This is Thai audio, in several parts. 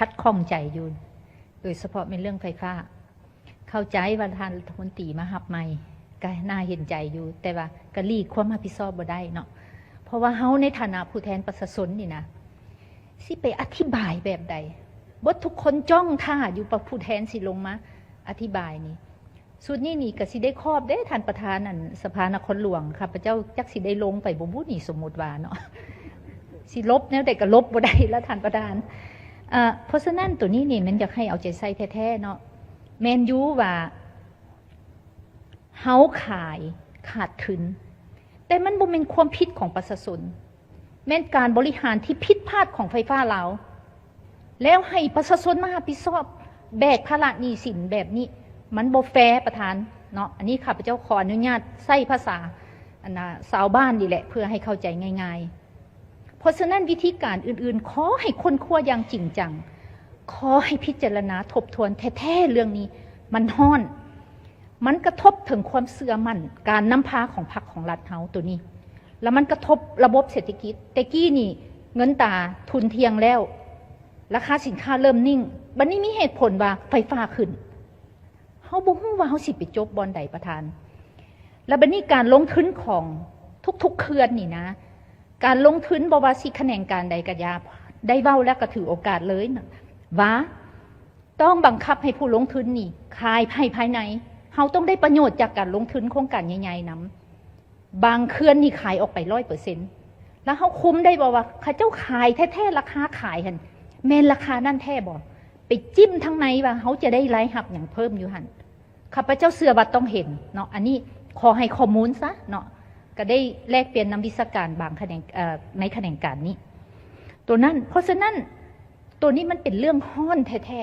คัดข้องใจอยู่โดยเฉพาะเป็นเรื่องไฟฟ้าเข้าใจว่าท่านรัฐมนตรีมาหับใหม่ก็น่าเห็นใจอยู่แต่ว่าก็ลีกความรับผิดชอบบ่ได้เนาะเพราะว่าเฮาในฐานะผู้แทนประชาชนนี่นะสิไปอธิบายแบบใดบ่ทุกคนจ้องท่าอยู่ประผู้แทนสิลงมาอธิบายนี่สุดนี่ก็สิได้ครอบได้ท่านประธานอันสภานครหลวงค่ะพระเจ้าจักสิได้ลงไปบ่บู้นี่สมมุติว่าเนาะสิลบแนวใดก็ลบบ่ได้แล้วท่านประธานเพราะฉะนั้นตัวนี้นี่มันอยากให้เอาใจใส่แท้ๆเนาะแมนยูว่าเฮาขายขาดทุนแต่มันบ่เป็นความผิดของประชาชนแม้นการบริหารที่ผิดพลาดของไฟฟ้าเราแล้วให้ประชาชนมารับผิดชอบแบกภาระหนี้สินแบบนี้มันบ่แฟร์ประธานเนาะอันนี้ข้าพเจ้าขออนุญาตใช้ภาษาชาวบ้านนี่แหละเพื่อให้เข้าใจง่ายๆเพราะฉะนั้นวิธีการอื่นๆขอให้คนคั่วอย่างจริงจังขอให้พิจารณาทบทวนแท้ๆเรื่องนี้มันฮ้อนมันกระทบถึงความเสื่อมั่นการนำพาของพรรคของรัฐเฮาตัวนี้แล้วมันกระทบระบบเศรษฐกิจแต่กี้นี่เงินตาทุนเทียงแล้วราคาสินค้าเริ่มนิ่งบัดนี้มีเหตุผลว่าไฟฟ้าขึ้นเฮาบ่ฮู้ว่าเฮาสิไปจบบอนใดประธานแล้วบัดนี้การลงทุนของทุกๆเขื่อนนี่นะการลงทุนบ่ว่าสิแขนงการใดก็ยาได้เว้าแล้วก็ถือโอกาสเลยนะว่าต้องบังคับให้ผู้ลงทุนนี่ขายภายในเฮาต้องได้ประโยชน์จากการลงทุนโครงการใหญ่ๆนำบางเขื่อนนี่ขายออกไป 100% แล้วเฮาคุ้มได้บ่ว่าเขาเจ้าขายแท้ๆราคาขายหั่นแม่นราคานั่นแท้บ่ไปจิ้มทางในว่าเฮาจะได้รายรับหยังเพิ่มอยู่หั่นข้าพเจ้าเชื่อว่าต้องเห็นเนาะอันนี้ขอให้ข้อมูลซะเนาะก็ได้แลกเปลี่ยนนำวิชาการบางแขนงในแขนงการนี้ตัวนั้นเพราะฉะนั้นตัวนี้มันเป็นเรื่องฮ้อนแท้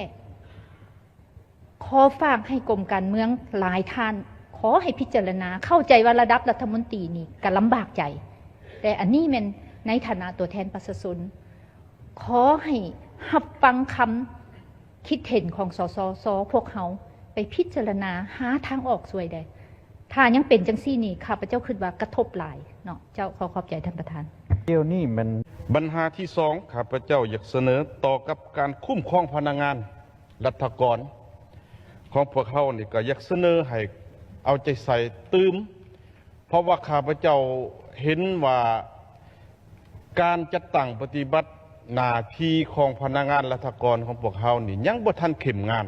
ๆขอฝากให้กรมการเมืองหลายท่านขอให้พิจารณาเข้าใจว่าระดับรัฐมนตรีนี่ก็ลำบากใจแต่อันนี้มันในฐานะตัวแทนประชาชนขอให้รับฟังคำคิดเห็นของสสพวกเขาไปพิจารณาหาทางออกช่วยได้ถ้ายังเป็นจังซี่นี่ข้าพเจ้าคิดว่ากระทบหลายเนาะเจ้าขอบใจท่านประธานเดี๋ยวนี้มันปัญหาที่สองข้าพเจ้าอยากเสนอต่อกับการคุ้มครองพนักงานรัฐกรของพวกเขานี่ก็อยากเสนอให้เอาใจใส่ตื่มเพราะว่าข้าพเจ้าเห็นว่าการจัดตั้งปฏิบัติหน้าที่ของพนักงานรัฐกรของพวกเขานี่ยังบ่ทันเข้มงาน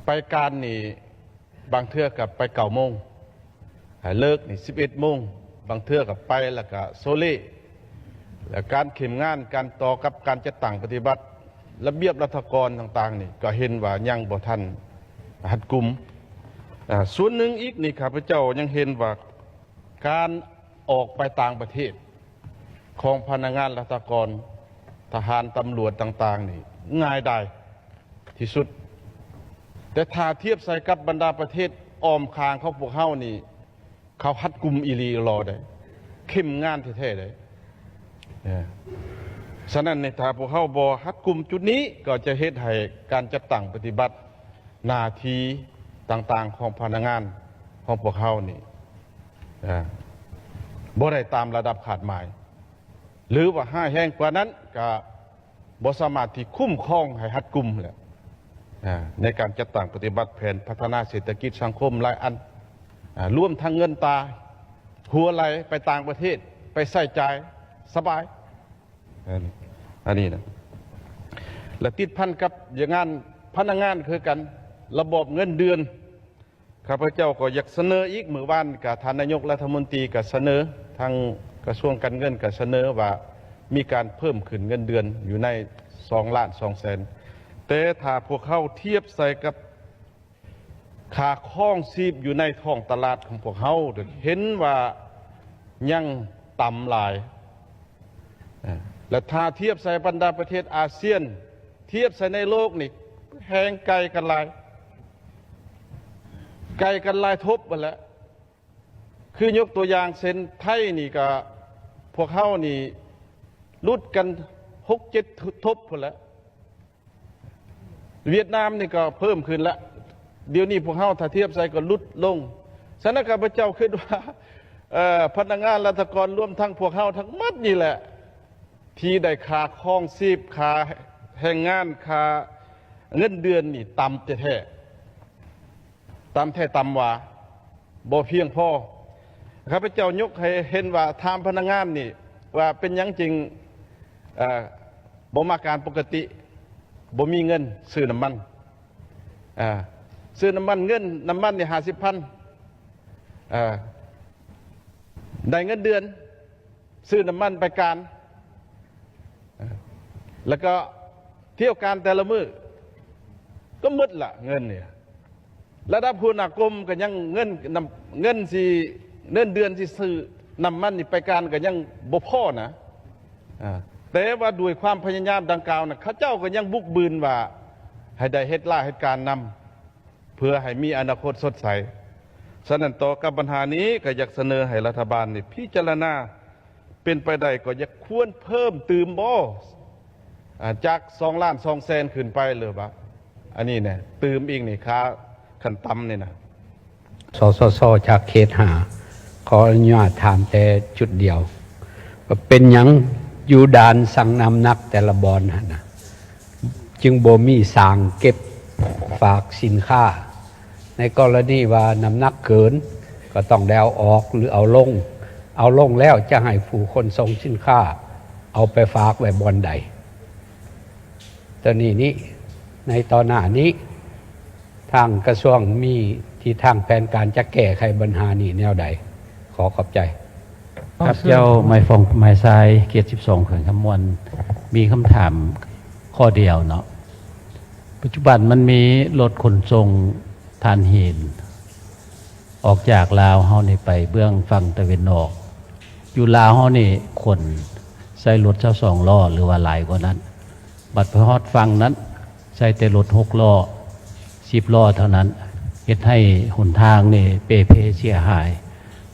ไปการนี่บางเทื่อกับไป9 โมงเลิกนี่11 โมงบางเทื่อกับไปแล้วก็โซเล่และการเข้มงานการต่อกับการจัดตั้งปฏิบัติระเบียบรัฐกรต่างๆนี่ก็เห็นว่ายังบ่ทันหัดกลุ่มส่วนหนึ่งอีกนี่ข้าพเจ้ายังเห็นว่าการออกไปต่างประเทศของพนักงานรัฐกรทหารตำรวจต่างๆนี่ง่ายได้ที่สุดแต่ถ้าเทียบใส่กับบรรดาประเทศอ้อมคางของพวกเขานี่เขาหัดกลุ่มอีลีรอได้เข้มงานแท้ๆได้ฉะนั้นในถ้าพวกเขาบ่หัดกลุ่มจุดนี้ก็จะเฮ็ดให้การจัดตั้งปฏิบัติหน้าที่ต่างๆของพนักงานของพวกเขานี่บ่ได้ตามระดับขาดหมายหรือว่าแห้งกว่านั้นก็บ่สามารถที่คุ้มครองให้หัดกลุ่มแหละในการจัดตั้งปฏิบัติแผนพัฒนาเศรษฐกิจสังคมหลายอันร่วมทั้งเงินตาหัวไหลไปต่างประเทศไปใส่ใจสบายอันนี้นะและติดพันกับอย่างงานพนักงานคือกันระบบเงินเดือนข้าพเจ้าก็อยากเสนออีกเมื่อวานกับท่านนายกรัฐมนตรีก็เสนอทางกระทรวงการเงินก็เสนอว่ามีการเพิ่มขึ้นเงินเดือนอยู่ใน2,200,000แต่ถ้าพวกเขาเทียบใส่กับค่าครองชีพอยู่ในท้องตลาดของพวกเขาเห็นว่ายังต่ำหลายและถ้าเทียบใส่บรรดาประเทศอาเซียนเทียบใส่ในโลกนี่แหงไกลกันหลายทบไปแล้วคือยกตัวอย่างเช่นไทยนี่ก็พวกเขานี่ลุดกัน6-7 ทบไปแล้วเวียดนามนี่ก็เพิ่มขึ้นแล้วเดี๋ยวนี้พวกเขาถ้าเทียบใส่ก็ลุดลงฉะนั้นข้าพเจ้าคิดว่าพนักงานรัฐกรร่วมทั้งพวกเขาทั้งหมดนี่แหละ ที่ได้ค่าครองชีพค่าแรงงานค่าเงินเดือนนี่ต่ำแท้ๆต่ำแท้ต่ำว่าบ่เพียงพอข้าพเจ้ายกให้เห็นว่าทางพนักงานนี่ว่าเป็นหยังจริงบ่มาการปกติบ่มีเงินซื้อน้ำมันซื้อน้ำมันเงินน้ำมันนี่50,000ได้เงินเดือนซื้อน้ำมันไปการแล้วก็เที่ยวการแต่ละมื้อก็หมดละเงินเนี่ยระดับผู้นากรมก็ยังเงินสิเดือนสิซื้อน้ำมันนี่ไปการก็ยังบ่พอนะแต่ว่าด้วยความพยายามดังกล่าวนะเขาเจ้าก็ยังบุกบืนว่าให้ได้เฮ็ดล่าเหตุการณ์นำเพื่อให้มีอนาคตสดใสฉะนั้นต่อกับปัญหานี้ก็อยากเสนอให้รัฐบาลนี่พิจารณาเป็นไปได้ก็อยากควรเพิ่มตืมบ่จาก2,200,000ขึ้นไปเลยบ่อันนี้เนี่ยตืมอีกนี่ค่าขั้นต่ำนี่นะสสสจากเขต5ขออนุญาตถามแต่จุดเดียวเป็นหยังอยู่ด่านสั่งนำนักแต่ละบอนนะจึงบ่มีสางเก็บฝากสินค้าในกรณีว่านำนักเกินก็ต้องได้เอาออกหรือเอาลงแล้วจะให้ผู้คนส่งสินค้าเอาไปฝากไว้บอนใดตอนนี้ในตอนหน้านี้ทางกระทรวงมีที่ทางแผนการจะแก้ไขปัญหานี้แนวใดขอขอบใจครับเจ้าไม้ฟองไม้ทรายเกียรติ12เขื่อนคำมวลมีคำถามข้อเดียวเนาะปัจจุบันมันมีรถขนส่งถ่านหินออกจากลาวเฮานี่ไปเบื้องฝั่งตะวันออกอยู่ลาวเฮานี่คนใช้รถ22ล้อหรือว่าหลายกว่านั้นบัดพอฮอดฝั่งนั้นใช้แต่รถ6ล้อ10ล้อเท่านั้นเฮ็ดให้หนทางนี่เปเสียหาย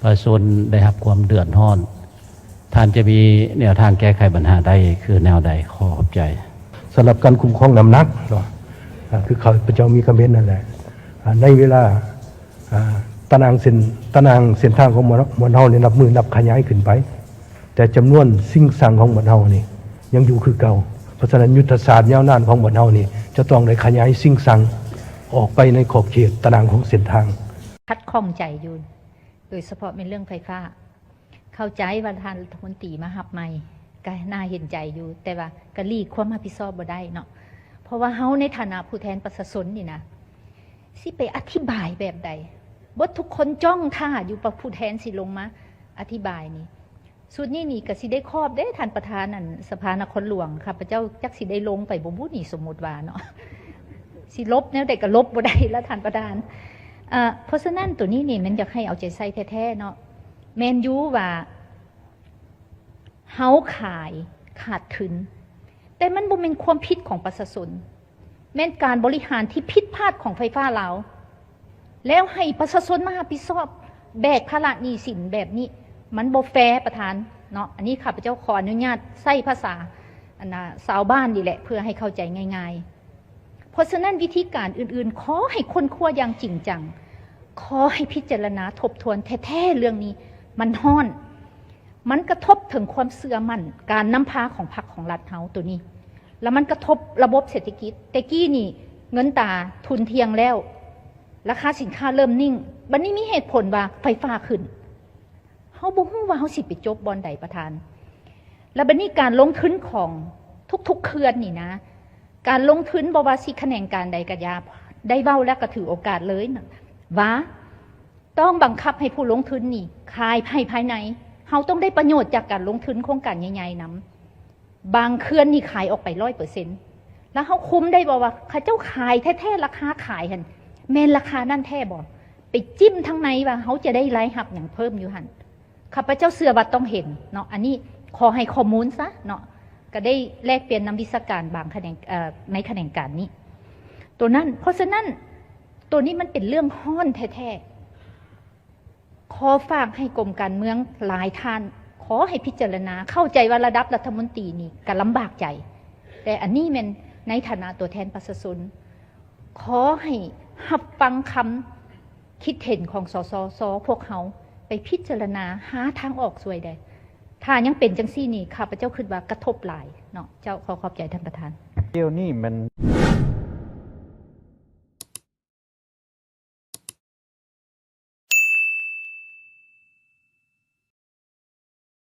ประชาชนได้รับความเดือดร้อนท่านจะมีแนวทางแก้ไขปัญหาได้คือแนวใดขอขอบใจสำหรับการคุ้มครองน้ำหนักเนาะคือเขาพระเจ้ามีคำเห็นนั่นแหละในเวลาตารางเส้นทางของมวลเฮาเนี่ยนับขยายขึ้นไป แต่จำนวนสิ่งสั่งของมวลเฮานี่ยังอยู่คือเก่าเพราะฉะนั้นยุทธศาสตร์ยาวนานของมวลเฮานี่จะต้องได้ขยายสิ่งสั่งออกไปในขอบเขตตารางของเส้นทางคัดข้องใจอยู่โดยเฉพาะเป็นเรื่องไฟฟ้าเข้าใจว่าท่านรัฐมนตรีมาหับใหม่ก็น่าเห็นใจอยู่แต่ว่าก็ลีกความรับผิดชอบบ่ได้เนาะเพราะว่าเฮาในฐานะผู้แทนประชาชนนี่นะสิไปอธิบายแบบใดบ่ทุกคนจ้องท่าอยู่ประผู้แทนสิลงมาอธิบายนี่สุดนี่ก็สิได้ครอบได้ท่านประธานนั่นสภานครหลวงข้าพเจ้าจักสิได้ลงไปบ่บู้นี่สมมุติว่าเนาะสิลบแนวใดก็ลบบ่ได้แล้วท่านประธานเพราะฉะนั้นตัวนี้นี่มันอยากให้เอาใจใส่แท้ๆเนาะแมนยูว่าเฮาขาดทุนแต่มันบ่เป็นความผิดของประชาชนแม้นการบริหารที่ผิดพลาดของไฟฟ้าลาวแล้วให้ประชาชนมารับผิดชอบแบกภาระหนี้สินแบบนี้มันบ่แฟร์ประธานเนาะอันนี้ข้าพเจ้าขออนุญาตใช้ภาษาชาวบ้านนี่แหละเพื่อให้เข้าใจง่ายๆเพราะฉะนั้นวิธีการอื่นๆขอให้คนคั่วอย่างจริงจังขอให้พิจารณาทบทวนแท้ๆเรื่องนี้มันฮ้อนมันกระทบถึงความเสื่อมั่นการนำพาของพรรคของรัฐเฮาตัวนี้แล้วมันกระทบระบบเศรษฐกิจแต่กี้นี่เงินตาทุนเทียงแล้วราคาสินค้าเริ่มนิ่งบัดนี้มีเหตุผลว่าไฟฟ้าขึ้นเฮาบ่ฮู้ว่าเฮาสิไปจบบอนใดประธานแล้วบัดนี้การลงทุนของทุกๆเขื่อนนี่นะการลงทุนบ่ว่าสิแขนงการใดก็อย่าได้เว้าแล้วก็ถือโอกาสเลยนะว่าต้องบังคับให้ผู้ลงทุนนี่ขายภายในเฮาต้องได้ประโยชน์จากการลงทุนโครงการใหญ่ๆนำบางเขื่อนนี่ขายออกไป 100% แล้วเฮาคุ้มได้บ่ว่าเขาเจ้าขายแท้ๆราคาขายหั่นแม่นราคานั่นแท้บ่ไปจิ้มทางในว่าเฮาจะได้รายรับหยังเพิ่มอยู่หั่นข้าพเจ้าเชื่อว่าต้องเห็นเนาะอันนี้ขอให้ข้อมูลซะเนาะก็ได้แลกเปลี่ยนนำวิชาการบางแขนงในแขนงการนี้ตัวนั้นเพราะฉะนั้นตัวนี้มันเป็นเรื่องฮ้อนแท้ๆขอฝากให้กรมการเมืองหลายท่านขอให้พิจารณาเข้าใจว่าระดับรัฐมนตรีนี่ก็ลำบากใจแต่อันนี้มันในฐานะตัวแทนประชาชนขอให้รับฟังคำคิดเห็นของสสพวกเขาไปพิจารณาหาทางออกช่วยได้ท ถ้ายังเป็นจังซี่นี่ข้าพเจ้าคิดว่ากระทบหลายเนาะเจ้าขอขอบใจท่านประธาน เดี๋ยวนี้มัน